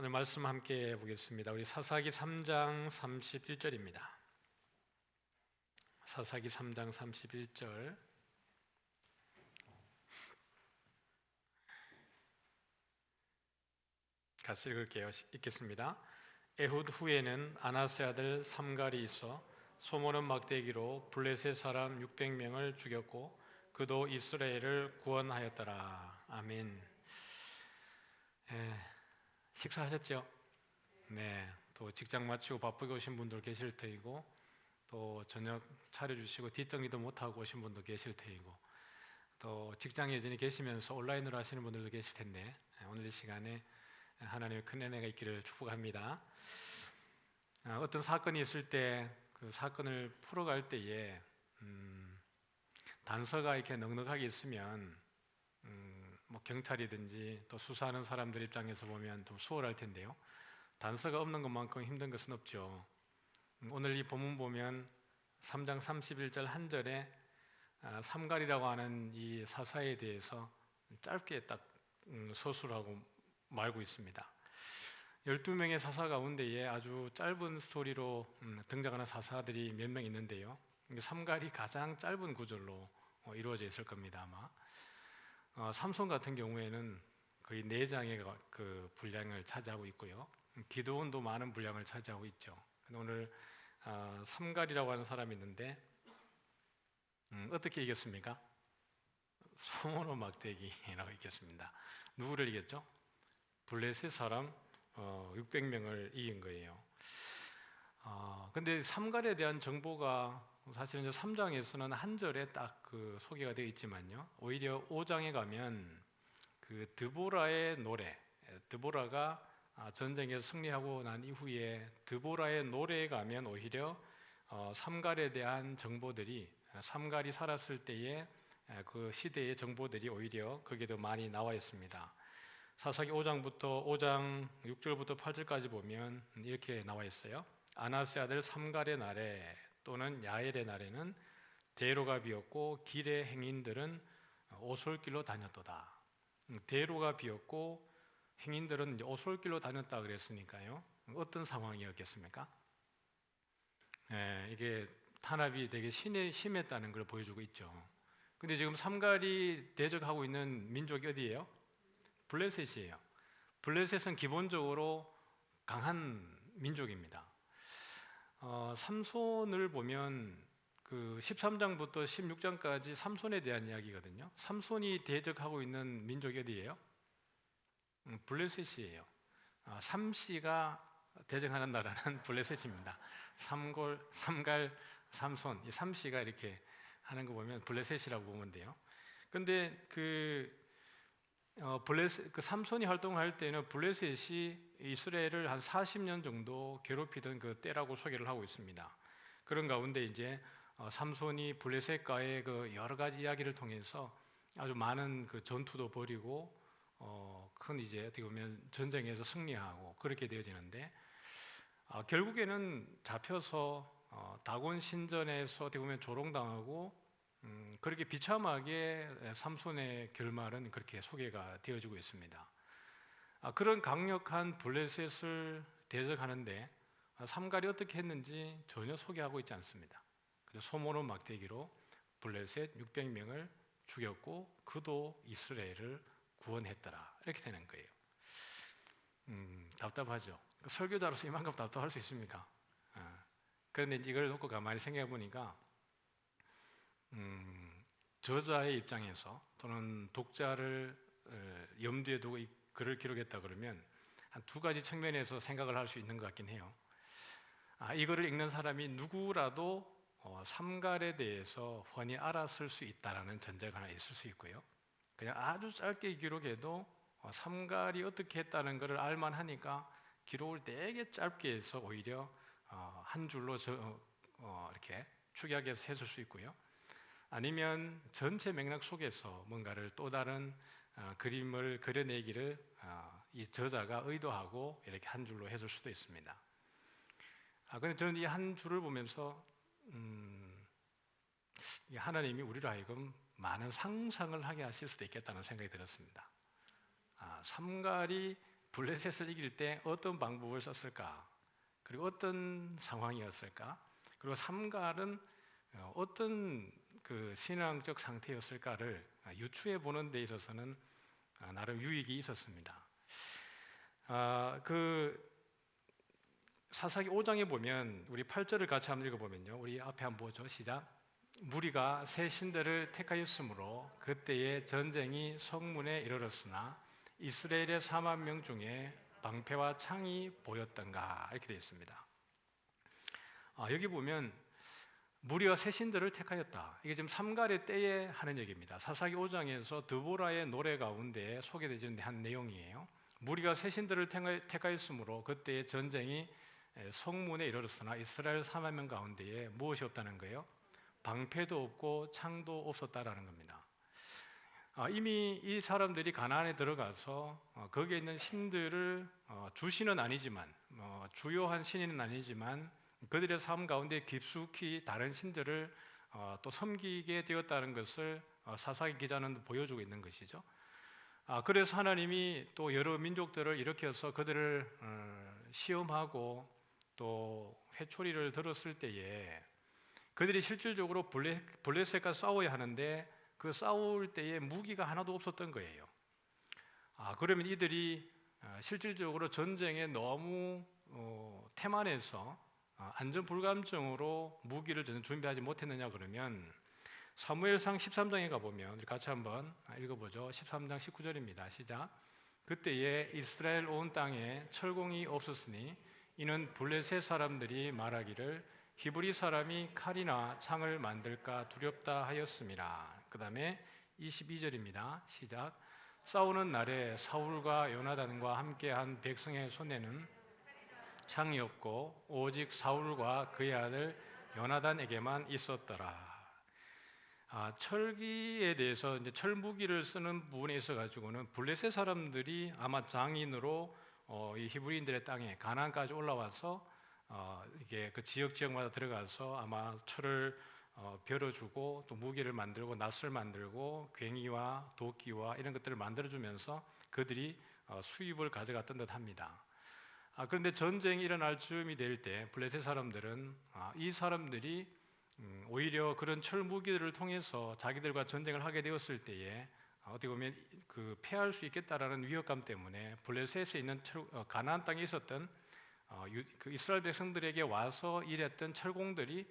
오늘 말씀 함께 보겠습니다. 우리 사사기 3장 31절입니다. 사사기 3장 31절 같이 읽을게요. 읽겠습니다. 에훗 후에는 아나세 아들 삼갈이 있어 소모는 막대기로 블레셋 사람 600명을 죽였고 그도 이스라엘을 구원하였더라. 아멘. 식사하셨죠? 네. 또 직장 마치고 바쁘게 오신 분들 계실 테이고 또 저녁 차려주시고 뒷정리도 못하고 오신 분도 계실 테이고 또 직장에 여전히 계시면서 온라인으로 하시는 분들도 계실 텐데 오늘 이 시간에 하나님의 큰 은혜가 있기를 축복합니다. 어떤 사건이 있을 때 그 사건을 풀어갈 때에 단서가 이렇게 넉넉하게 있으면 뭐 경찰이든지 또 수사하는 사람들 입장에서 보면 좀 수월할 텐데요. 단서가 없는 것만큼 힘든 것은 없죠. 오늘 이 본문 보면 3장 31절 한 절에 삼갈이라고 하는 이 사사에 대해서 짧게 딱 서술을 하고 말고 있습니다. 12명의 사사 가운데에 아주 짧은 스토리로 등장하는 사사들이 몇 명 있는데요. 삼갈이 가장 짧은 구절로 이루어져 있을 겁니다. 아마 삼손 같은 경우에는 거의 4장의 그 분량을 차지하고 있고요. 기드온도 많은 분량을 차지하고 있죠. 근데 오늘 삼갈이라고 하는 사람이 있는데 어떻게 이겼습니까? 소모노 막대기라고 이겼습니다. 누구를 이겼죠? 블레셋 사람 600명을 이긴 거예요. 근데 삼갈에 대한 정보가 사실은 이제 3장에서는 한 절에 딱 그 소개가 되어 있지만요. 오히려 5장에 가면 그 드보라의 노래, 드보라가 전쟁에서 승리하고 난 이후에 드보라의 노래에 가면 오히려 삼갈에 대한 정보들이 삼갈이 살았을 때의 그 시대의 정보들이 오히려 거기에 더 많이 나와 있습니다. 사사기 5장 6절부터 8절까지 보면 이렇게 나와 있어요. 아나세 아들 삼갈의 날에 또는 야엘의 날에는 대로가 비었고 길의 행인들은 오솔길로 다녔도다. 대로가 비었고 행인들은 이제 오솔길로 다녔다 그랬으니까요. 어떤 상황이었겠습니까? 이게 탄압이 되게 심했다는 걸 보여주고 있죠. 근데 지금 삼갈이 대적하고 있는 민족이 어디예요? 블레셋이에요. 블레셋은 기본적으로 강한 민족입니다. 삼손을 보면 그 13장부터 16장까지 삼손에 대한 이야기거든요. 삼손이 대적하고 있는 민족이 어디예요? 블레셋이에요. 삼씨가 대적하는 나라는 블레셋입니다. 삼갈, 삼손, 이 삼씨가 이렇게 하는 거 보면 블레셋이라고 보면 돼요. 근데 그 삼손이 활동할 때는 블레셋이 이스라엘을 한 40년 정도 괴롭히던 그 때라고 소개를 하고 있습니다. 그런 가운데 이제 삼손이 블레셋과의 그 여러 가지 이야기를 통해서 아주 많은 그 전투도 벌이고 큰 이제 어떻게 보면 전쟁에서 승리하고 그렇게 되어지는데 결국에는 잡혀서 다곤 신전에서 어떻게 보면 조롱당하고 그렇게 비참하게 삼손의 결말은 그렇게 소개가 되어지고 있습니다. 그런 강력한 블레셋을 대적하는데 삼갈이 어떻게 했는지 전혀 소개하고 있지 않습니다. 그래서 소모노 막대기로 블레셋 600명을 죽였고 그도 이스라엘을 구원했더라 이렇게 되는 거예요. 답답하죠. 설교자로서 이만큼 답답할 수 있습니까? 그런데 이걸 놓고 가만히 생각해 보니까 저자의 입장에서 또는 독자를 염두에 두고 이 글을 기록했다 그러면 한 2가지 측면에서 생각을 할 수 있는 것 같긴 해요. 이 글을 읽는 사람이 누구라도 삼갈에 대해서 훤히 알았을 수 있다라는 전제가 하나 있을 수 있고요. 그냥 아주 짧게 기록해도 삼갈이 어떻게 했다는 것을 알만 하니까 기록을 되게 짧게 해서 오히려 한 줄로 이렇게 축약해서 했을 수 있고요. 아니면 전체 맥락 속에서 뭔가를 또 다른 그림을 그려내기를 이 저자가 의도하고 이렇게 한 줄로 했을 수도 있습니다. 그런데 저는 이 한 줄을 보면서 하나님이 우리로 하여금 많은 상상을 하게 하실 수도 있겠다는 생각이 들었습니다. 삼갈이 블레셋을 이길 때 어떤 방법을 썼을까? 그리고 어떤 상황이었을까? 그리고 삼갈은 어떤 그 신앙적 상태였을까를 유추해 보는 데 있어서는 나름 유익이 있었습니다. 그 사사기 5장에 보면 우리 8절을 같이 한번 읽어보면요, 우리 앞에 한번 보죠. 시작. 무리가 새 신들을 택하였으므로 그때의 전쟁이 성문에 이르렀으나 이스라엘의 4만 명 중에 방패와 창이 보였던가, 이렇게 되어 있습니다. 여기 보면 무리가 새 신들을 택하였다. 이게 지금 삼갈의 때에 하는 얘기입니다. 사사기 5장에서 드보라의 노래 가운데 소개되는 한 내용이에요. 무리가 새 신들을 택하였으므로 그때의 전쟁이 성문에 이르렀으나 이스라엘 4만 명 가운데에 무엇이 없다는 거예요? 방패도 없고 창도 없었다라는 겁니다. 이미 이 사람들이 가나안에 들어가서 거기에 있는 신들을 주신은 아니지만 주요한 신인은 아니지만 그들의 삶 가운데 깊숙이 다른 신들을 또 섬기게 되었다는 것을 사사기 기자는 보여주고 있는 것이죠. 그래서 하나님이 또 여러 민족들을 일으켜서 그들을 시험하고 또 회초리를 들었을 때에 그들이 실질적으로 블레셋과 싸워야 하는데 그 싸울 때에 무기가 하나도 없었던 거예요. 그러면 이들이 실질적으로 전쟁에 너무 태만해서 안전 불감증으로 무기를 전혀 준비하지 못했느냐 그러면 사무엘상 13장에 가보면 우리 같이 한번 읽어보죠. 13장 19절입니다. 시작. 그때에 이스라엘 온 땅에 철공이 없었으니 이는 블레셋 사람들이 말하기를 히브리 사람이 칼이나 창을 만들까 두렵다 하였음이라. 그 다음에 22절입니다. 시작. 싸우는 날에 사울과 요나단과 함께한 백성의 손에는 창이 없고 오직 사울과 그의 아들 요나단에게만 있었더라. 철기에 대해서 이제 철무기를 쓰는 부분에 있어 가지고는 블레셋 사람들이 아마 장인으로 이 히브리인들의 땅에 가나안까지 올라와서 이게 그 지역마다 들어가서 아마 철을 벼러주고 또 무기를 만들고 낫을 만들고 괭이와 도끼와 이런 것들을 만들어주면서 그들이 수입을 가져갔던 듯합니다. 그런데 전쟁이 일어날 즈음이 될 때 블레셋 사람들은 이 사람들이 오히려 그런 철 무기들을 통해서 자기들과 전쟁을 하게 되었을 때에 어떻게 보면 그 패할 수 있겠다라는 위협감 때문에 블레셋에 있는 가나안 땅에 있었던 그 이스라엘 백성들에게 와서 일했던 철공들이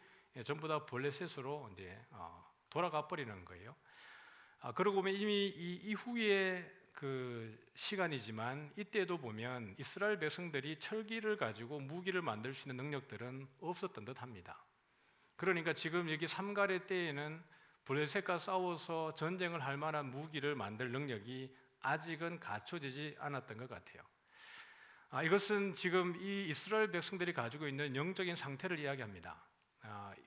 전부 다 블레셋으로 이제 돌아가 버리는 거예요. 그러고 보면 이미 이 이후에 그 시간이지만 이때도 보면 이스라엘 백성들이 철기를 가지고 무기를 만들 수 있는 능력들은 없었던 듯합니다. 그러니까 지금 여기 삼갈의 때에는 블레셋과 싸워서 전쟁을 할 만한 무기를 만들 능력이 아직은 갖춰지지 않았던 것 같아요. 이것은 지금 이 이스라엘 백성들이 가지고 있는 영적인 상태를 이야기합니다.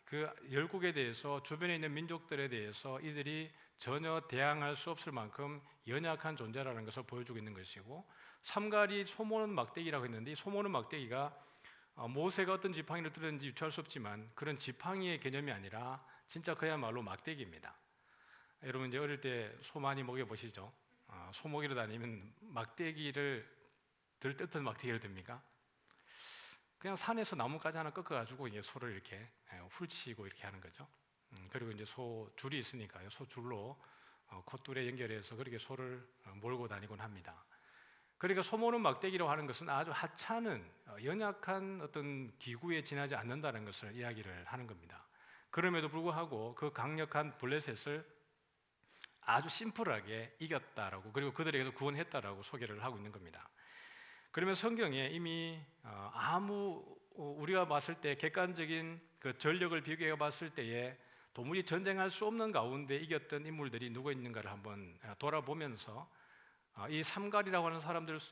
그 열국에 대해서 주변에 있는 민족들에 대해서 이들이 전혀 대항할 수 없을 만큼 연약한 존재라는 것을 보여주고 있는 것이고, 삼갈이 소모는 막대기라고 했는데 이 소모는 막대기가 모세가 어떤 지팡이를 들었는지 유추할 수 없지만 그런 지팡이의 개념이 아니라 진짜 그야말로 막대기입니다. 여러분 이제 어릴 때 소 많이 먹여보시죠? 소 먹이러 다니면 막대기를 들떴던 막대기를 듭니까? 그냥 산에서 나뭇가지 하나 꺾어가지고 이제 소를 이렇게 훌치고 이렇게 하는 거죠. 그리고 이제 소 줄이 있으니까요. 소 줄로 콧줄에 연결해서 그렇게 소를 몰고 다니곤 합니다. 그러니까 소모는 막대기라고 하는 것은 아주 하찮은 연약한 어떤 기구에 지나지 않는다는 것을 이야기를 하는 겁니다. 그럼에도 불구하고 그 강력한 블레셋을 아주 심플하게 이겼다라고, 그리고 그들에게서 구원했다라고 소개를 하고 있는 겁니다. 그러면 성경에 이미 우리가 봤을 때 객관적인 그 전력을 비교해 봤을 때에 도무지 전쟁할 수 없는 가운데 이겼던 인물들이 누구 있는가를 한번 돌아보면서 이 삼갈이라고 하는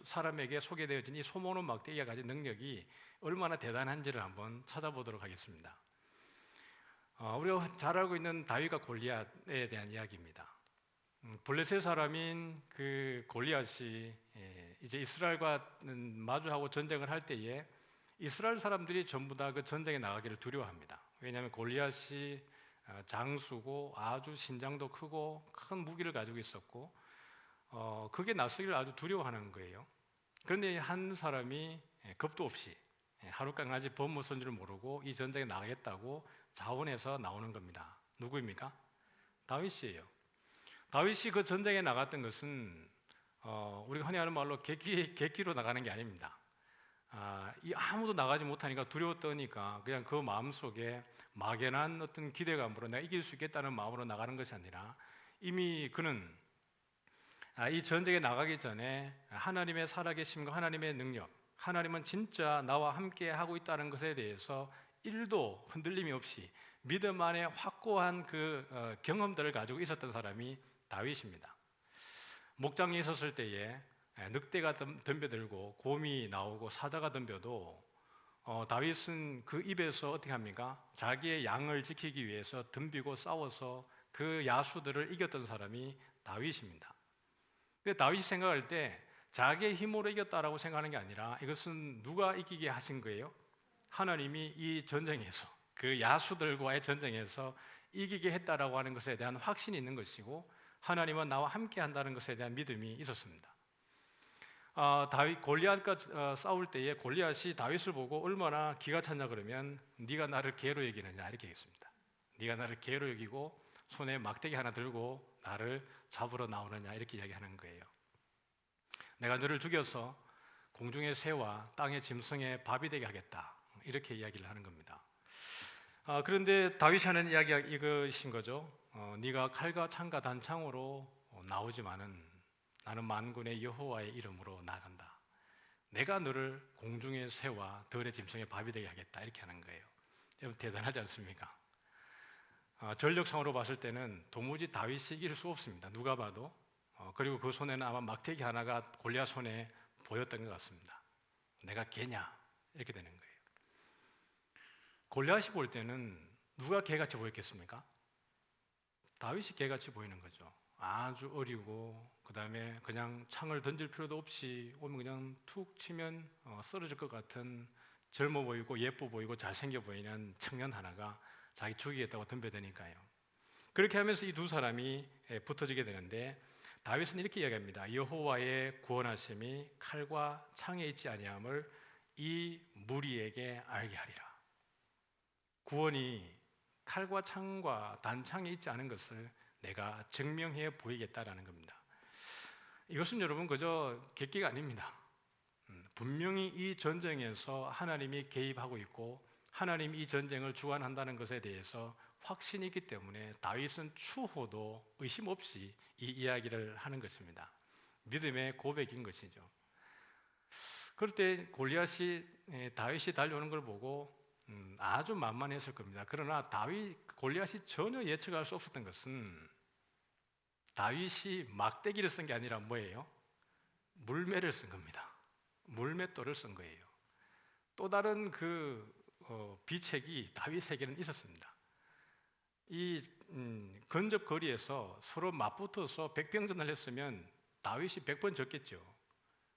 사람에게 소개되어진 이 소모는 막대기가 가진 능력이 얼마나 대단한지를 한번 찾아보도록 하겠습니다. 우리가 잘 알고 있는 다윗과 골리앗에 대한 이야기입니다. 블레셋 사람인 그 골리앗이 이제 이스라엘과 마주하고 전쟁을 할 때에 이스라엘 사람들이 전부 다 그 전쟁에 나가기를 두려워합니다. 왜냐하면 골리앗이 장수고 아주 신장도 크고 큰 무기를 가지고 있었고 그게 낯서기를 아주 두려워하는 거예요. 그런데 한 사람이 겁도 없이 하루 강아지 법무서인 줄 모르고 이 전쟁에 나가겠다고 자원해서 나오는 겁니다. 누구입니까? 다윗이에요. 다윗이 그 전쟁에 나갔던 것은 우리가 흔히 하는 말로 객기로 나가는 게 아닙니다. 아무도 나가지 못하니까 두려워 떠니까 그냥 그 마음속에 막연한 어떤 기대감으로 내가 이길 수 있겠다는 마음으로 나가는 것이 아니라 이미 그는 이 전쟁에 나가기 전에 하나님의 살아계심과 하나님의 능력, 하나님은 진짜 나와 함께 하고 있다는 것에 대해서 1도 흔들림이 없이 믿음 안에 확고한 그 경험들을 가지고 있었던 사람이 다윗입니다. 목장에 있었을 때에 늑대가 덤벼들고 곰이 나오고 사자가 덤벼도 다윗은 그 입에서 어떻게 합니까? 자기의 양을 지키기 위해서 덤비고 싸워서 그 야수들을 이겼던 사람이 다윗입니다. 근데 다윗이 생각할 때 자기의 힘으로 이겼다라고 생각하는 게 아니라 이것은 누가 이기게 하신 거예요? 하나님이 이 전쟁에서 그 야수들과의 전쟁에서 이기게 했다라고 하는 것에 대한 확신이 있는 것이고 하나님은 나와 함께 한다는 것에 대한 믿음이 있었습니다. 다윗 골리앗과 싸울 때에 골리앗이 다윗을 보고 얼마나 기가 찼냐 그러면 네가 나를 개로 여기느냐 이렇게 했습니다. 네가 나를 개로 여기고 손에 막대기 하나 들고 나를 잡으러 나오느냐 이렇게 이야기하는 거예요. 내가 너를 죽여서 공중의 새와 땅의 짐승의 밥이 되게 하겠다 이렇게 이야기를 하는 겁니다. 그런데 다윗이 하는 이야기가 이것인 거죠. 네가 칼과 창과 단창으로 나오지만은 나는 만군의 여호와의 이름으로 나간다. 내가 너를 공중의 새와 들의 짐승의 밥이 되게 하겠다 이렇게 하는 거예요. 여러분 대단하지 않습니까? 전력상으로 봤을 때는 도무지 다윗이 이길 수 없습니다. 누가 봐도. 그리고 그 손에는 아마 막대기 하나가 골리앗 손에 보였던 것 같습니다. 내가 개냐 이렇게 되는 거예요. 골리앗이 볼 때는 누가 개같이 보였겠습니까? 다윗이 개같이 보이는 거죠. 아주 어리고 그 다음에 그냥 창을 던질 필요도 없이 오면 그냥 툭 치면 쓰러질 것 같은 젊어 보이고 예뻐 보이고 잘생겨 보이는 청년 하나가 자기 죽이겠다고 덤벼드니까요. 그렇게 하면서 이 두 사람이 붙어지게 되는데 다윗은 이렇게 이야기합니다. 여호와의 구원하심이 칼과 창에 있지 아니함을 이 무리에게 알게 하리라. 구원이 칼과 창과 단창에 있지 않은 것을 내가 증명해 보이겠다라는 겁니다. 이것은 여러분 그저 객기가 아닙니다. 분명히 이 전쟁에서 하나님이 개입하고 있고 하나님이 이 전쟁을 주관한다는 것에 대해서 확신이 있기 때문에 다윗은 추호도 의심 없이 이 이야기를 하는 것입니다. 믿음의 고백인 것이죠. 그럴 때 다윗이 달려오는 걸 보고 아주 만만했을 겁니다. 그러나 골리앗이 전혀 예측할 수 없었던 것은 다윗이 막대기를 쓴 게 아니라 뭐예요? 물매를 쓴 겁니다. 물맷돌을 쓴 거예요. 또 다른 비책이 다윗에게는 있었습니다. 이 근접 거리에서 서로 맞붙어서 백병전을 했으면 다윗이 100번 졌겠죠.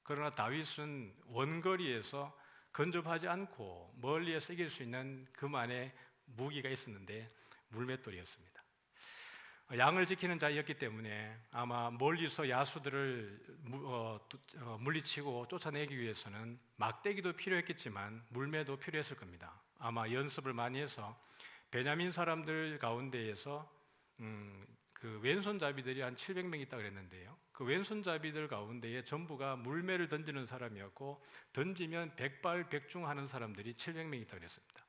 그러나 다윗은 원거리에서 근접하지 않고 멀리에서 이길 수 있는 그만의 무기가 있었는데 물맷돌이었습니다. 양을 지키는 자였기 때문에 아마 멀리서 야수들을 물리치고 쫓아내기 위해서는 막대기도 필요했겠지만 물매도 필요했을 겁니다. 아마 연습을 많이 해서 베냐민 사람들 가운데에서 그 왼손잡이들이 한 700명 있다고 그랬는데요. 그 왼손잡이들 가운데에 전부가 물매를 던지는 사람이었고 던지면 백발백중하는 사람들이 700명 있다고 그랬습니다.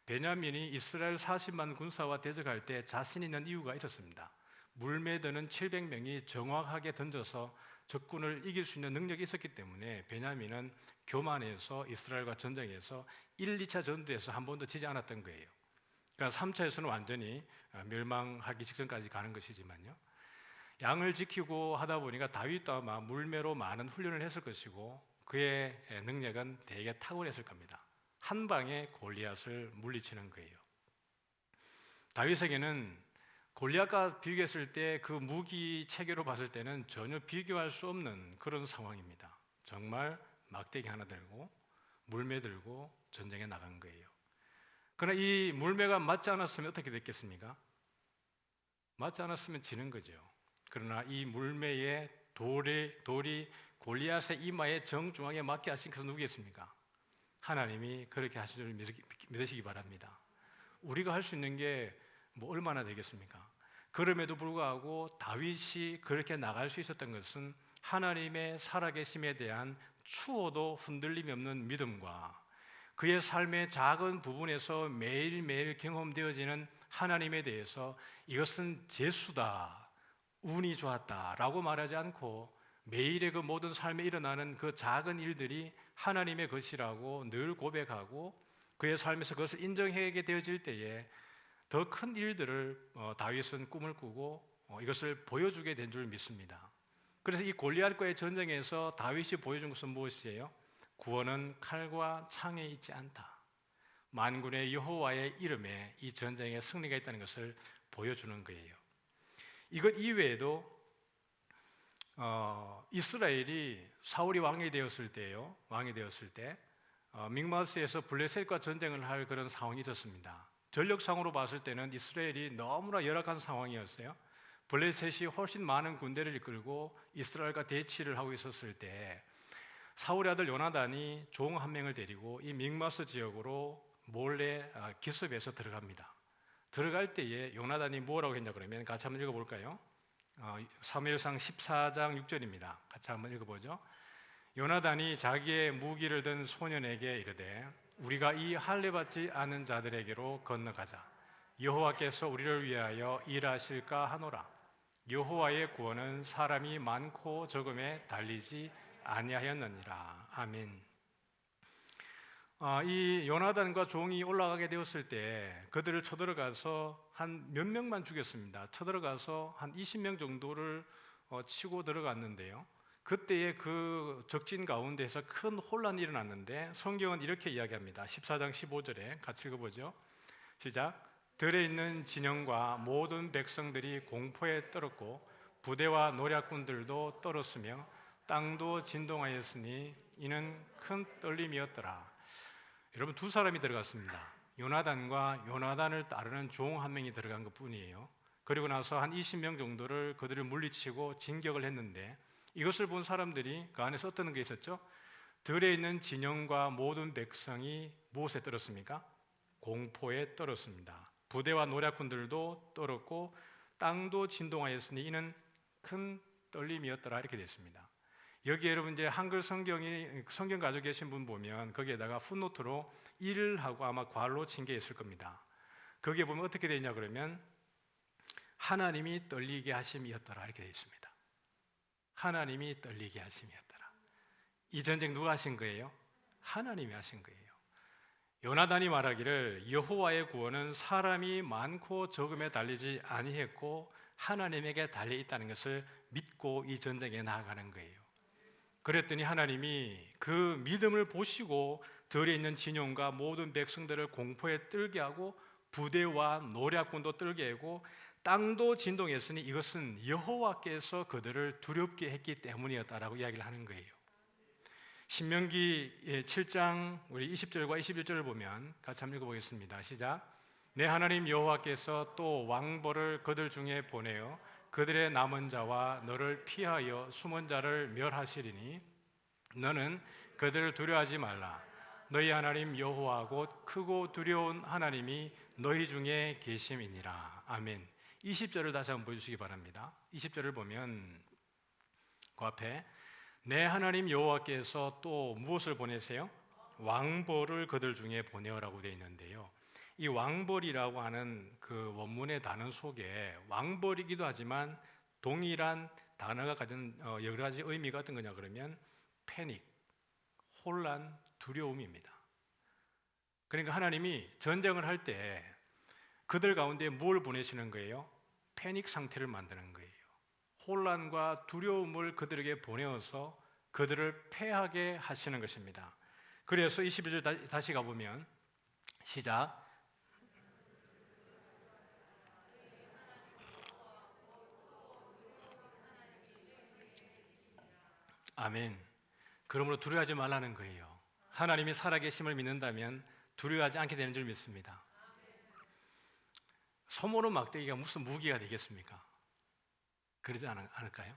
베냐민이 이스라엘 40만 군사와 대적할 때 자신 있는 이유가 있었습니다. 물매 드는 700명이 정확하게 던져서 적군을 이길 수 있는 능력이 있었기 때문에 베냐민은 교만해서 이스라엘과 전쟁에서 1, 2차 전투에서 한 번도 지지 않았던 거예요. 그러니까 3차에서는 완전히 멸망하기 직전까지 가는 것이지만요. 양을 지키고 하다 보니까 다윗도 아마 물매로 많은 훈련을 했을 것이고 그의 능력은 되게 탁월했을 겁니다. 한 방에 골리앗을 물리치는 거예요. 다윗에게는 골리앗과 비교했을 때 그 무기 체계로 봤을 때는 전혀 비교할 수 없는 그런 상황입니다. 정말 막대기 하나 들고 물매 들고 전쟁에 나간 거예요. 그러나 이 물매가 맞지 않았으면 어떻게 됐겠습니까? 맞지 않았으면 지는 거죠. 그러나 이 물매에 돌이 골리앗의 이마에 정중앙에 맞게 하신 것은 누구겠습니까? 하나님이 그렇게 하실 줄 믿으시기 바랍니다. 우리가 할 수 있는 게 뭐 얼마나 되겠습니까? 그럼에도 불구하고 다윗이 그렇게 나갈 수 있었던 것은 하나님의 살아계심에 대한 추호도 흔들림이 없는 믿음과 그의 삶의 작은 부분에서 매일매일 경험되어지는 하나님에 대해서 이것은 재수다, 운이 좋았다라고 말하지 않고 매일의 그 모든 삶에 일어나는 그 작은 일들이 하나님의 것이라고 늘 고백하고 그의 삶에서 그것을 인정하게 되어질 때에 더 큰 일들을 다윗은 꿈을 꾸고 이것을 보여주게 된 줄 믿습니다. 그래서 이 골리앗과의 전쟁에서 다윗이 보여준 것은 무엇이에요? 구원은 칼과 창에 있지 않다. 만군의 여호와의 이름에 이 전쟁에 승리가 있다는 것을 보여주는 거예요. 이것 이외에도 이스라엘이 사울이 왕이 되었을 때요, 믹마스에서 블레셋과 전쟁을 할 그런 상황이 있었습니다. 전력상으로 봤을 때는 이스라엘이 너무나 열악한 상황이었어요. 블레셋이 훨씬 많은 군대를 이끌고 이스라엘과 대치를 하고 있었을 때 사울의 아들 요나단이 종 한 명을 데리고 이 믹마스 지역으로 몰래 기습해서 들어갑니다. 들어갈 때에 요나단이 뭐라고 했냐 그러면 같이 한번 읽어볼까요? 사무엘상 14장 6절입니다. 같이 한번 읽어보죠. 요나단이 자기의 무기를 든 소년에게 이르되 우리가 이 할례 받지 않은 자들에게로 건너가자. 여호와께서 우리를 위하여 일하실까 하노라. 여호와의 구원은 사람이 많고 적음에 달리지 아니하였느니라. 아멘. 이 요나단과 종이 올라가게 되었을 때 그들을 쳐들어가서 한 몇 명만 죽였습니다. 쳐들어가서 한 20명 정도를 치고 들어갔는데요. 그때의 그 적진 가운데서 큰 혼란이 일어났는데 성경은 이렇게 이야기합니다. 14장 15절에 같이 읽어보죠. 시작. 들에 있는 진영과 모든 백성들이 공포에 떨었고 부대와 노략군들도 떨었으며 땅도 진동하였으니 이는 큰 떨림이었더라. 여러분, 두 사람이 들어갔습니다. 요나단과 요나단을 따르는 종 한 명이 들어간 것뿐이에요. 그리고 나서 한 20명 정도를 그들을 물리치고 진격을 했는데 이것을 본 사람들이 그 안에서 어떤 게 있었죠? 들에 있는 진영과 모든 백성이 무엇에 떨었습니까? 공포에 떨었습니다. 부대와 노략군들도 떨었고 땅도 진동하였으니 이는 큰 떨림이었더라. 이렇게 됐습니다. 여기 여러분 이제 한글 성경 가지고 계신 분 보면 거기에다가 풋노트로 일을 하고 아마 괄로 친 게 있을 겁니다. 거기에 보면 어떻게 되냐 그러면 하나님이 떨리게 하심이었더라 이렇게 되어 있습니다. 하나님이 떨리게 하심이었더라. 이 전쟁 누가 하신 거예요? 하나님이 하신 거예요. 요나단이 말하기를 여호와의 구원은 사람이 많고 적음에 달리지 아니했고 하나님에게 달려 있다는 것을 믿고 이 전쟁에 나아가는 거예요. 그랬더니 하나님이 그 믿음을 보시고 들에 있는 진영과 모든 백성들을 공포에 떨게 하고 부대와 노략군도 떨게 하고 땅도 진동했으니 이것은 여호와께서 그들을 두렵게 했기 때문이었다라고 이야기를 하는 거예요. 신명기 7장 우리 20절과 21절을 보면 같이 한번 읽어보겠습니다. 시작. 내 하나님 여호와께서 또 왕벌을 그들 중에 보내어 그들의 남은 자와 너를 피하여 숨은 자를 멸하시리니 너는 그들을 두려워하지 말라. 너희 하나님 여호와 곧 크고 두려운 하나님이 너희 중에 계심이니라. 아멘. 20절을 다시 한번 보여주시기 바랍니다. 20절을 보면 그 앞에 내 하나님 여호와께서 또 무엇을 보내세요? 왕벌을 그들 중에 보내어라고 되어 있는데요. 이 왕벌이라고 하는 그 원문의 단어 속에 왕벌이기도 하지만 동일한 단어가 가진 여러 가지 의미가 어떤 거냐 그러면 패닉, 혼란, 두려움입니다. 그러니까 하나님이 전쟁을 할 때 그들 가운데 뭘 보내시는 거예요? 패닉 상태를 만드는 거예요. 혼란과 두려움을 그들에게 보내어서 그들을 패하게 하시는 것입니다. 그래서 21절 다시 가보면 시작. 아멘. 그러므로 두려워하지 말라는 거예요. 하나님이 살아계심을 믿는다면 두려워하지 않게 되는 줄 믿습니다. 소모는 막대기가 무슨 무기가 되겠습니까? 그러지 않을까요?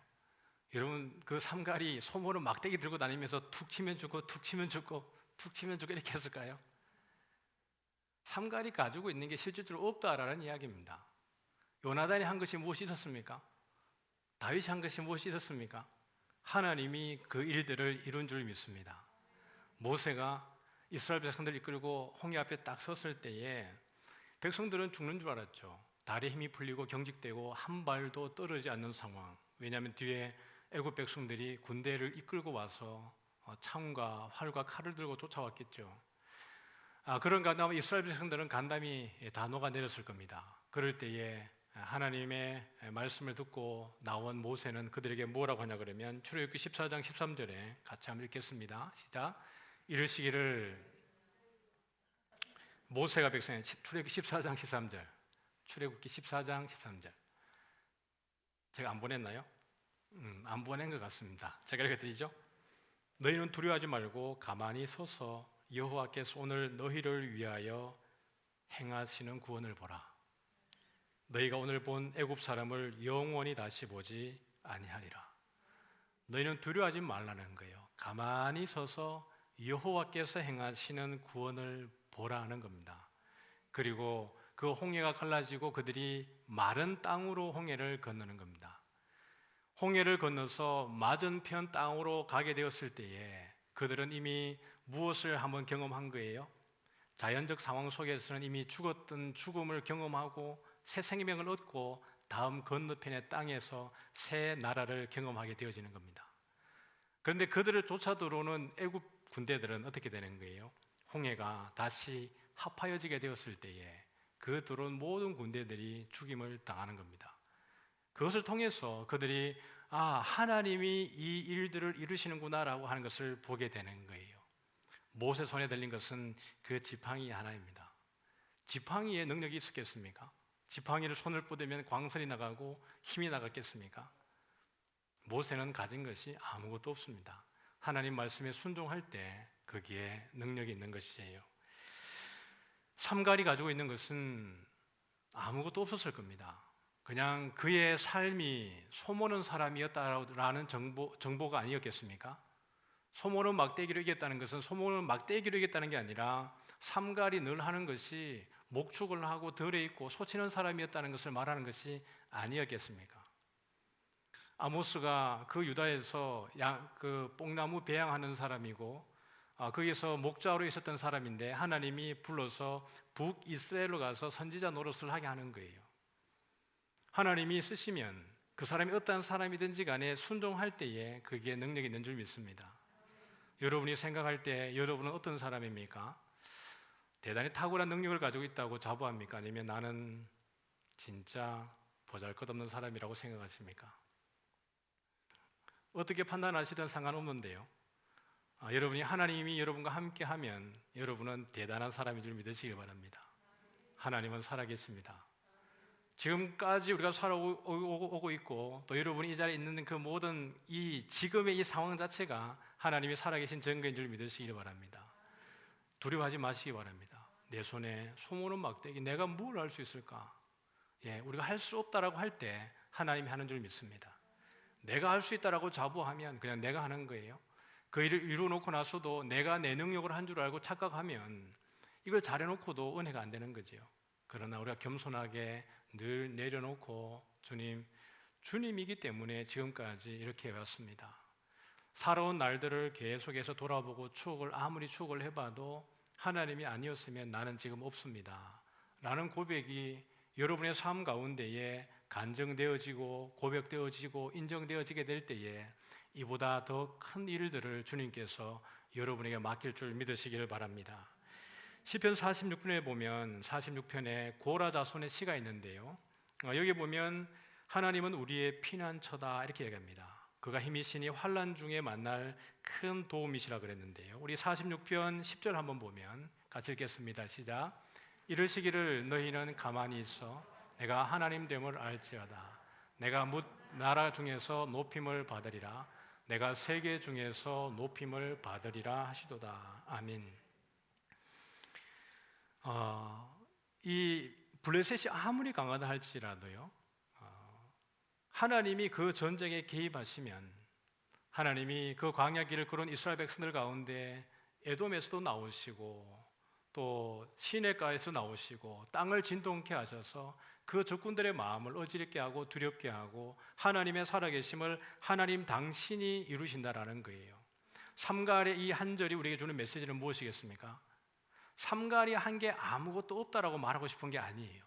여러분 그 삼갈이 소모는 막대기 들고 다니면서 툭 치면 죽고 툭 치면 죽고 툭 치면 죽고 이렇게 했을까요? 삼갈이 가지고 있는 게 실질적으로 없다라는 이야기입니다. 요나단이 한 것이 무엇이 있었습니까? 다윗이 한 것이 무엇이 있었습니까? 하나님이 그 일들을 이룬 줄 믿습니다. 모세가 이스라엘 백성들을 이끌고 홍해 앞에 딱 섰을 때에 백성들은 죽는 줄 알았죠. 다리에 힘이 풀리고 경직되고 한 발도 떨어지지 않는 상황. 왜냐하면 뒤에 애굽 백성들이 군대를 이끌고 와서 창과 활과 칼을 들고 쫓아왔겠죠. 그런가 하면 이스라엘 백성들은 간담이 다 녹아내렸을 겁니다. 그럴 때에 하나님의 말씀을 듣고 나온 모세는 그들에게 뭐라고 하냐 그러면 출애굽기 14장 13절에 같이 한번 읽겠습니다. 시작. 이르시기를 모세가 백성에 출애굽기 14장 13절 출애굽기 14장 13절 제가 안 보냈나요? 안 보낸 것 같습니다. 제가 읽어드리죠. 너희는 두려워하지 말고 가만히 서서 여호와께서 오늘 너희를 위하여 행하시는 구원을 보라. 너희가 오늘 본 애굽 사람을 영원히 다시 보지 아니하리라. 너희는 두려워하지 말라는 거예요. 가만히 서서 여호와께서 행하시는 구원을 보라는 겁니다. 그리고 그 홍해가 갈라지고 그들이 마른 땅으로 홍해를 건너는 겁니다. 홍해를 건너서 맞은편 땅으로 가게 되었을 때에 그들은 이미 무엇을 한번 경험한 거예요? 자연적 상황 속에서는 이미 죽었던 죽음을 경험하고 새 생명을 얻고 다음 건너편의 땅에서 새 나라를 경험하게 되어지는 겁니다. 그런데 그들을 쫓아 들어오는 애굽 군대들은 어떻게 되는 거예요? 홍해가 다시 합하여지게 되었을 때에 그 들어온 모든 군대들이 죽임을 당하는 겁니다. 그것을 통해서 그들이 하나님이 이 일들을 이루시는구나라고 하는 것을 보게 되는 거예요. 모세 손에 들린 것은 그 지팡이 하나입니다. 지팡이에 능력이 있었겠습니까? 지팡이를 손을 뻗으면 광선이 나가고 힘이 나갔겠습니까? 모세는 가진 것이 아무것도 없습니다. 하나님 말씀에 순종할 때 거기에 능력이 있는 것이에요. 삼갈이 가지고 있는 것은 아무것도 없었을 겁니다. 그냥 그의 삶이 소모는 사람이었다라는 정보가 아니었겠습니까? 소모는 막대기로 이겼다는 것은 소모는 막대기로 이겼다는 게 아니라 삼갈이 늘 하는 것이 목축을 하고 덜에 있고 소치는 사람이었다는 것을 말하는 것이 아니었겠습니까? 아모스가 그 유다에서 그 뽕나무 배양하는 사람이고 거기서 목자로 있었던 사람인데 하나님이 불러서 북이스라엘로 가서 선지자 노릇을 하게 하는 거예요. 하나님이 쓰시면 그 사람이 어떠한 사람이든지 간에 순종할 때에 거기에 능력이 있는 줄 믿습니다. 여러분이 생각할 때 여러분은 어떤 사람입니까? 대단히 탁월한 능력을 가지고 있다고 자부합니까? 아니면 나는 진짜 보잘것없는 사람이라고 생각하십니까? 어떻게 판단하시든 상관없는데요. 여러분이 하나님이 여러분과 함께하면 여러분은 대단한 사람인 줄 믿으시기 바랍니다. 하나님은 살아계십니다. 지금까지 우리가 살아오고 있고 또 여러분이 이 자리에 있는 그 모든 이 지금의 이 상황 자체가 하나님이 살아계신 증거인 줄 믿으시기 바랍니다. 두려워하지 마시기 바랍니다. 내 손에 소모는 막대기 내가 뭘 할 수 있을까? 우리가 할 수 없다라고 할 때 하나님이 하는 줄 믿습니다. 내가 할 수 있다라고 자부하면 그냥 내가 하는 거예요. 그 일을 이루어놓고 나서도 내가 내 능력으로 한 줄 알고 착각하면 이걸 잘해놓고도 은혜가 안 되는 거죠. 그러나 우리가 겸손하게 늘 내려놓고 주님이기 때문에 지금까지 이렇게 해왔습니다. 살아온 날들을 계속해서 돌아보고 아무리 추억을 해봐도 하나님이 아니었으면 나는 지금 없습니다 라는 고백이 여러분의 삶 가운데에 간증되어지고 고백되어지고 인정되어지게 될 때에 이보다 더 큰 일들을 주님께서 여러분에게 맡길 줄 믿으시기를 바랍니다. 시편 46편에 보면 46편에 고라 자손의 시가 있는데요, 여기 보면 하나님은 우리의 피난처다 이렇게 얘기합니다. 그가 힘이시니 환난 중에 만날 큰 도움이시라 그랬는데요, 우리 46편 10절 한번 보면 같이 읽겠습니다. 시작. 이르시기를 너희는 가만히 있어 내가 하나님 됨을 알지어다. 내가 뭇 나라 중에서 높임을 받으리라. 내가 세계 중에서 높임을 받으리라 하시도다. 아멘. 이 블레셋이 아무리 강하다 할지라도요, 하나님이 그 전쟁에 개입하시면 하나님이 그 광야 길을 걸은 이스라엘 백성들 가운데 에돔에서도 나오시고 또 시내가에서 나오시고 땅을 진동케 하셔서 그 적군들의 마음을 어지럽게 하고 두렵게 하고 하나님의 살아계심을 하나님 당신이 이루신다라는 거예요. 삼갈의 이 한 절이 우리에게 주는 메시지는 무엇이겠습니까? 삼갈이 한 게 아무것도 없다라고 말하고 싶은 게 아니에요.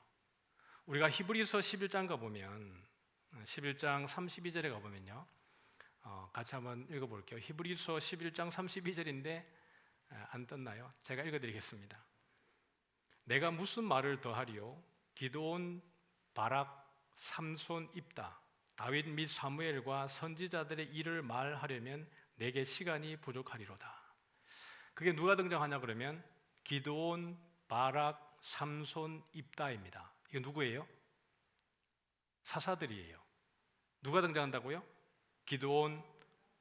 우리가 히브리서 11장 가보면 11장 32절에 가보면요, 같이 한번 읽어볼게요. 히브리서 11장 32절인데 안 떴나요? 제가 읽어드리겠습니다. 내가 무슨 말을 더하리요? 기드온, 바락, 삼손, 입다, 다윗 및 사무엘과 선지자들의 일을 말하려면 내게 시간이 부족하리로다. 그게 누가 등장하냐 그러면 기드온, 바락, 삼손, 입다입니다. 이거 누구예요? 사사들이에요. 누가 등장한다고요? 기드온,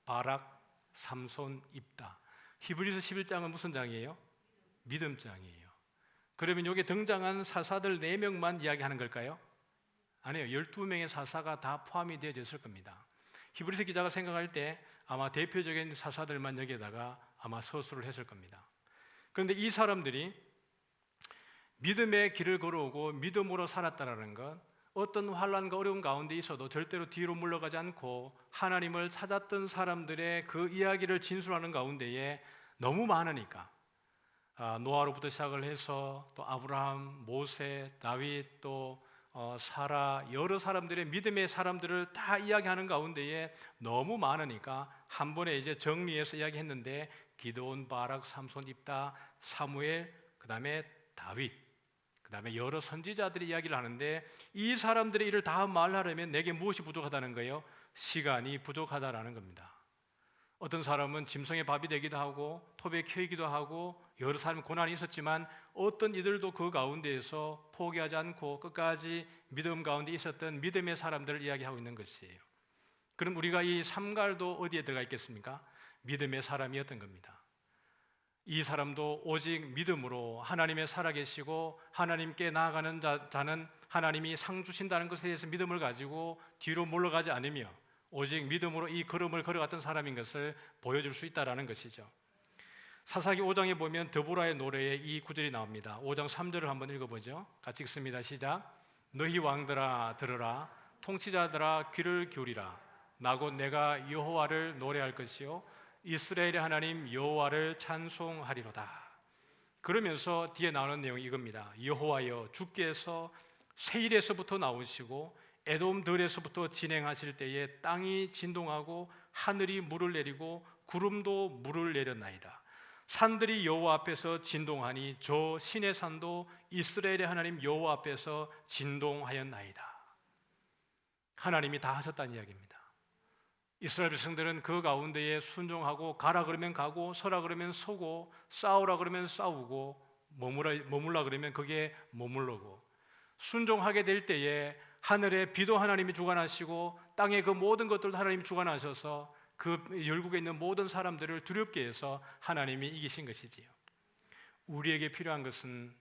바락, 삼손, 입다. 히브리서 11장은 무슨 장이에요? 믿음장이에요. 그러면 여기 등장한 사사들 4명만 이야기하는 걸까요? 아니에요. 12명의 사사가 다 포함이 되어져 있을 겁니다. 히브리서 기자가 생각할 때 아마 대표적인 사사들만 여기에다가 아마 서술을 했을 겁니다. 그런데 이 사람들이 믿음의 길을 걸어오고 믿음으로 살았다라는 것, 어떤 환난과 어려운 가운데 있어도 절대로 뒤로 물러가지 않고 하나님을 찾았던 사람들의 그 이야기를 진술하는 가운데에 너무 많으니까 노아로부터 시작을 해서 또 아브라함, 모세, 다윗, 또 사라, 여러 사람들의 믿음의 사람들을 다 이야기하는 가운데에 너무 많으니까 한 번에 이제 정리해서 이야기했는데 기드온, 바락, 삼손, 입다, 사무엘, 그 다음에 다윗, 그 다음에 여러 선지자들이 이야기를 하는데 이 사람들의 일을 다 말하려면 내게 무엇이 부족하다는 거예요? 시간이 부족하다라는 겁니다. 어떤 사람은 짐승의 밥이 되기도 하고 톱에 켜이기도 하고 여러 사람 고난이 있었지만 어떤 이들도 그 가운데에서 포기하지 않고 끝까지 믿음 가운데 있었던 믿음의 사람들을 이야기하고 있는 것이에요. 그럼 우리가 이 삼갈도 어디에 들어가 있겠습니까? 믿음의 사람이었던 겁니다. 이 사람도 오직 믿음으로 하나님의 살아계시고 하나님께 나아가는 자는 하나님이 상 주신다는 것에 대해서 믿음을 가지고 뒤로 물러가지 않으며 오직 믿음으로 이 걸음을 걸어갔던 사람인 것을 보여줄 수 있다는 것이죠. 사사기 5장에 보면 드보라의 노래에 이 구절이 나옵니다. 5장 3절을 한번 읽어보죠. 같이 읽습니다. 시작. 너희 왕들아 들으라, 통치자들아 귀를 기울이라. 나 곧 내가 여호와를 노래할 것이요 이스라엘의 하나님 여호와를 찬송하리로다. 그러면서 뒤에 나오는 내용이 이겁니다. 여호와여, 주께서 세일에서부터 나오시고 에돔들에서부터 진행하실 때에 땅이 진동하고 하늘이 물을 내리고 구름도 물을 내렸나이다. 산들이 여호와 앞에서 진동하니 저 신의 산도 이스라엘의 하나님 여호와 앞에서 진동하였나이다. 하나님이 다 하셨다는 이야기입니다. 이스라엘 백성들은 그 가운데에 순종하고 가라 그러면 가고 서라 그러면 서고 싸우라 그러면 싸우고 머물라 그러면 거기에 머물르고 순종하게 될 때에 하늘의 비도 하나님이 주관하시고 땅의 그 모든 것들도 하나님이 주관하셔서 그 열국에 있는 모든 사람들을 두렵게 해서 하나님이 이기신 것이지요. 우리에게 필요한 것은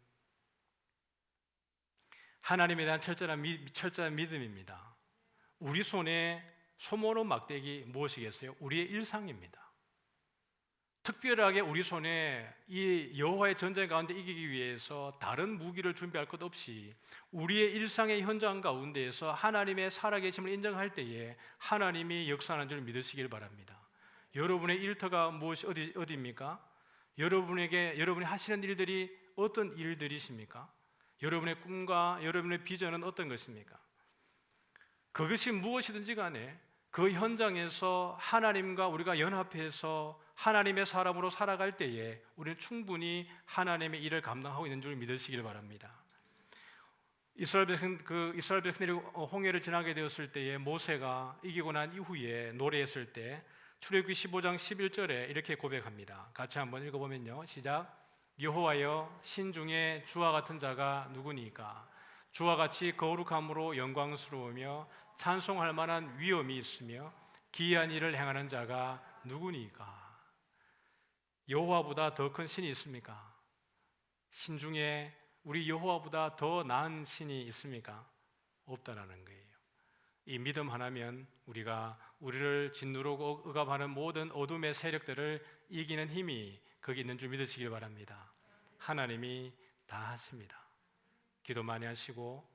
하나님에 대한 철저한 믿음입니다. 우리 손에 소모는 막대기 무엇이겠어요? 우리의 일상입니다. 특별하게 우리 손에 이 여호와의 전쟁 가운데 이기기 위해서 다른 무기를 준비할 것 없이 우리의 일상의 현장 가운데에서 하나님의 살아계심을 인정할 때에 하나님이 역사하는 줄 믿으시길 바랍니다. 여러분의 일터가 어디입니까? 여러분이 하시는 일들이 어떤 일들이십니까? 여러분의 꿈과 여러분의 비전은 어떤 것입니까? 그것이 무엇이든지 간에 그 현장에서 하나님과 우리가 연합해서 하나님의 사람으로 살아갈 때에 우리는 충분히 하나님의 일을 감당하고 있는 줄 믿으시길 바랍니다. 이스라엘 백성들이 홍해를 지나게 되었을 때에 모세가 이기고 난 이후에 노래했을 때 출애굽기 15장 11절에 이렇게 고백합니다. 같이 한번 읽어보면요. 시작. 여호와여, 신중에 주와 같은 자가 누구니까? 주와 같이 거룩함으로 영광스러우며 찬송할 만한 위엄이 있으며 기이한 일을 행하는 자가 누구니까? 여호와보다 더 큰 신이 있습니까? 신 중에 우리 여호와보다 더 나은 신이 있습니까? 없다라는 거예요. 이 믿음 하나면 우리가 우리를 짓누르고 억압하는 모든 어둠의 세력들을 이기는 힘이 거기 있는 줄 믿으시길 바랍니다. 하나님이 다 하십니다. 기도 많이 하시고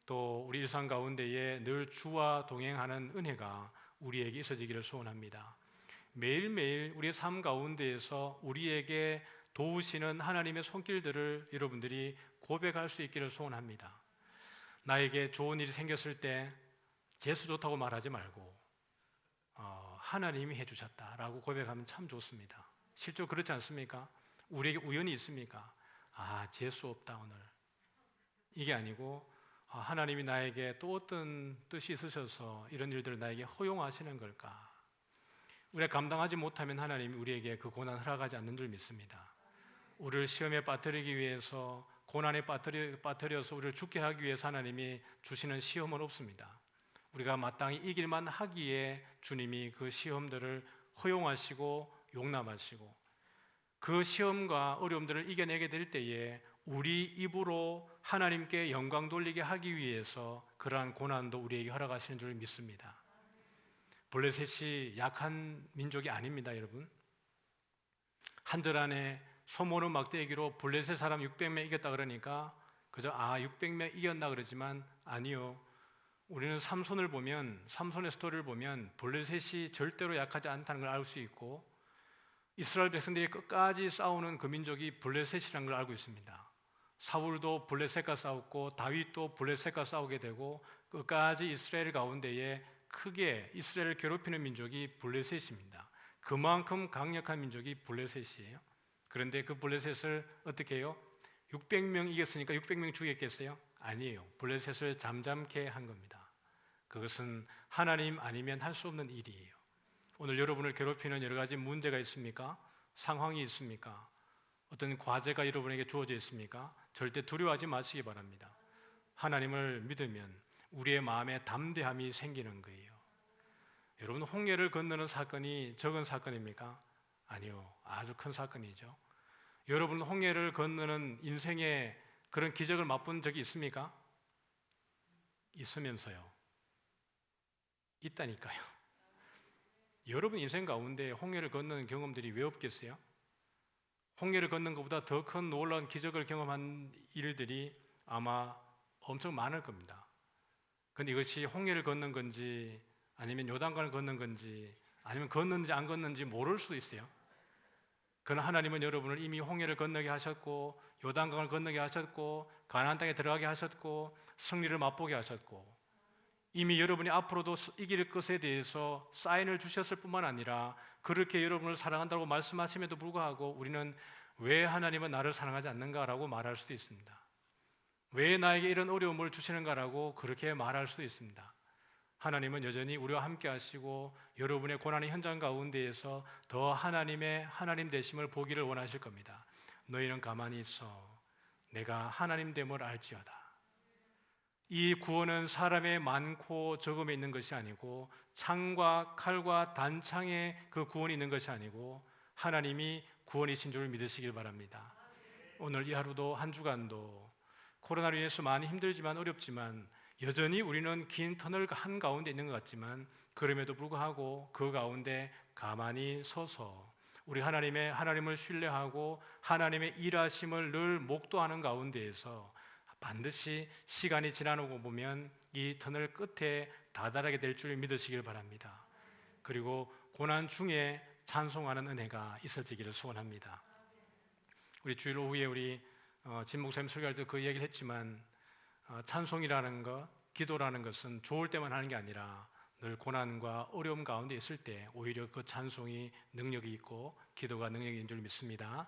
또 우리 일상 가운데에 늘 주와 동행하는 은혜가 우리에게 있어지기를 소원합니다. 매일매일 우리의 삶 가운데에서 우리에게 도우시는 하나님의 손길들을 여러분들이 고백할 수 있기를 소원합니다. 나에게 좋은 일이 생겼을 때 재수 좋다고 말하지 말고 하나님이 해주셨다라고 고백하면 참 좋습니다. 실제로 그렇지 않습니까? 우리에게 우연이 있습니까? 재수 없다 오늘. 이게 아니고 하나님이 나에게 또 어떤 뜻이 있으셔서 이런 일들을 나에게 허용하시는 걸까? 우리가 감당하지 못하면 하나님이 우리에게 그 고난을 허락하지 않는 줄 믿습니다. 우리를 시험에 빠뜨리기 위해서, 고난에 빠뜨려서 우리를 죽게 하기 위해서 하나님이 주시는 시험은 없습니다. 우리가 마땅히 이길만 하기에 주님이 그 시험들을 허용하시고 용납하시고 그 시험과 어려움들을 이겨내게 될 때에 우리 입으로 하나님께 영광 돌리게 하기 위해서 그러한 고난도 우리에게 허락하시는 줄 믿습니다. 블레셋이 약한 민족이 아닙니다, 여러분. 한 절 안에 소모는 막대기로 블레셋 사람 600명 이겼다 그러니까 그저 600명 이겼나 그러지만 아니요. 우리는 삼손을 보면, 삼손의 스토리를 보면 블레셋이 절대로 약하지 않다는 걸 알 수 있고 이스라엘 백성들이 끝까지 싸우는 그 민족이 블레셋이라는 걸 알고 있습니다. 사울도 블레셋과 싸웠고 다윗도 블레셋과 싸우게 되고 끝까지 이스라엘 가운데에 크게 이스라엘을 괴롭히는 민족이 블레셋입니다. 그만큼 강력한 민족이 블레셋이에요. 그런데 그 블레셋을 어떻게 해요? 600명 이겼으니까 600명 죽였겠어요? 아니에요. 블레셋을 잠잠케 한 겁니다. 그것은 하나님 아니면 할 수 없는 일이에요. 오늘 여러분을 괴롭히는 여러 가지 문제가 있습니까? 상황이 있습니까? 어떤 과제가 여러분에게 주어져 있습니까? 절대 두려워하지 마시기 바랍니다. 하나님을 믿으면 우리의 마음에 담대함이 생기는 거예요. 여러분, 홍해를 건너는 사건이 적은 사건입니까? 아니요, 아주 큰 사건이죠. 여러분, 홍해를 건너는 인생의 그런 기적을 맛본 적이 있습니까? 있으면서요. 있다니까요. 여러분 인생 가운데 홍해를 건너는 경험들이 왜 없겠어요? 홍해를 걷는 것보다 더 큰 놀라운 기적을 경험한 일들이 아마 엄청 많을 겁니다. 그런데 이것이 홍해를 걷는 건지 아니면 요단강을 걷는 건지 아니면 걷는지 안 걷는지 모를 수도 있어요. 그러나 하나님은 여러분을 이미 홍해를 건너게 하셨고 요단강을 건너게 하셨고 가나안 땅에 들어가게 하셨고 승리를 맛보게 하셨고 이미 여러분이 앞으로도 이길 것에 대해서 사인을 주셨을 뿐만 아니라 그렇게 여러분을 사랑한다고 말씀하심에도 불구하고 우리는 왜 하나님은 나를 사랑하지 않는가라고 말할 수도 있습니다. 왜 나에게 이런 어려움을 주시는가라고 그렇게 말할 수도 있습니다. 하나님은 여전히 우리와 함께 하시고 여러분의 고난의 현장 가운데에서 더 하나님의 하나님 되심을 보기를 원하실 겁니다. 너희는 가만히 있어. 내가 하나님 됨을 알지어다. 이 구원은 사람의 많고 적음에 있는 것이 아니고 창과 칼과 단창에 그 구원이 있는 것이 아니고 하나님이 구원이신 줄 믿으시길 바랍니다. 오늘 이 하루도 한 주간도 코로나로 인해서 많이 힘들지만 어렵지만 여전히 우리는 긴 터널 한가운데 있는 것 같지만 그럼에도 불구하고 그 가운데 가만히 서서 우리 하나님을 신뢰하고 하나님의 일하심을 늘 목도하는 가운데에서 반드시 시간이 지나고 보면 이 터널 끝에 다다르게 될 줄 믿으시길 바랍니다. 그리고 고난 중에 찬송하는 은혜가 있어지기를 소원합니다. 우리 주일 오후에 우리 진 목사님 설교할 때 그 얘기를 했지만 찬송이라는 것, 기도라는 것은 좋을 때만 하는 게 아니라 늘 고난과 어려움 가운데 있을 때 오히려 그 찬송이 능력이 있고 기도가 능력인 줄 믿습니다.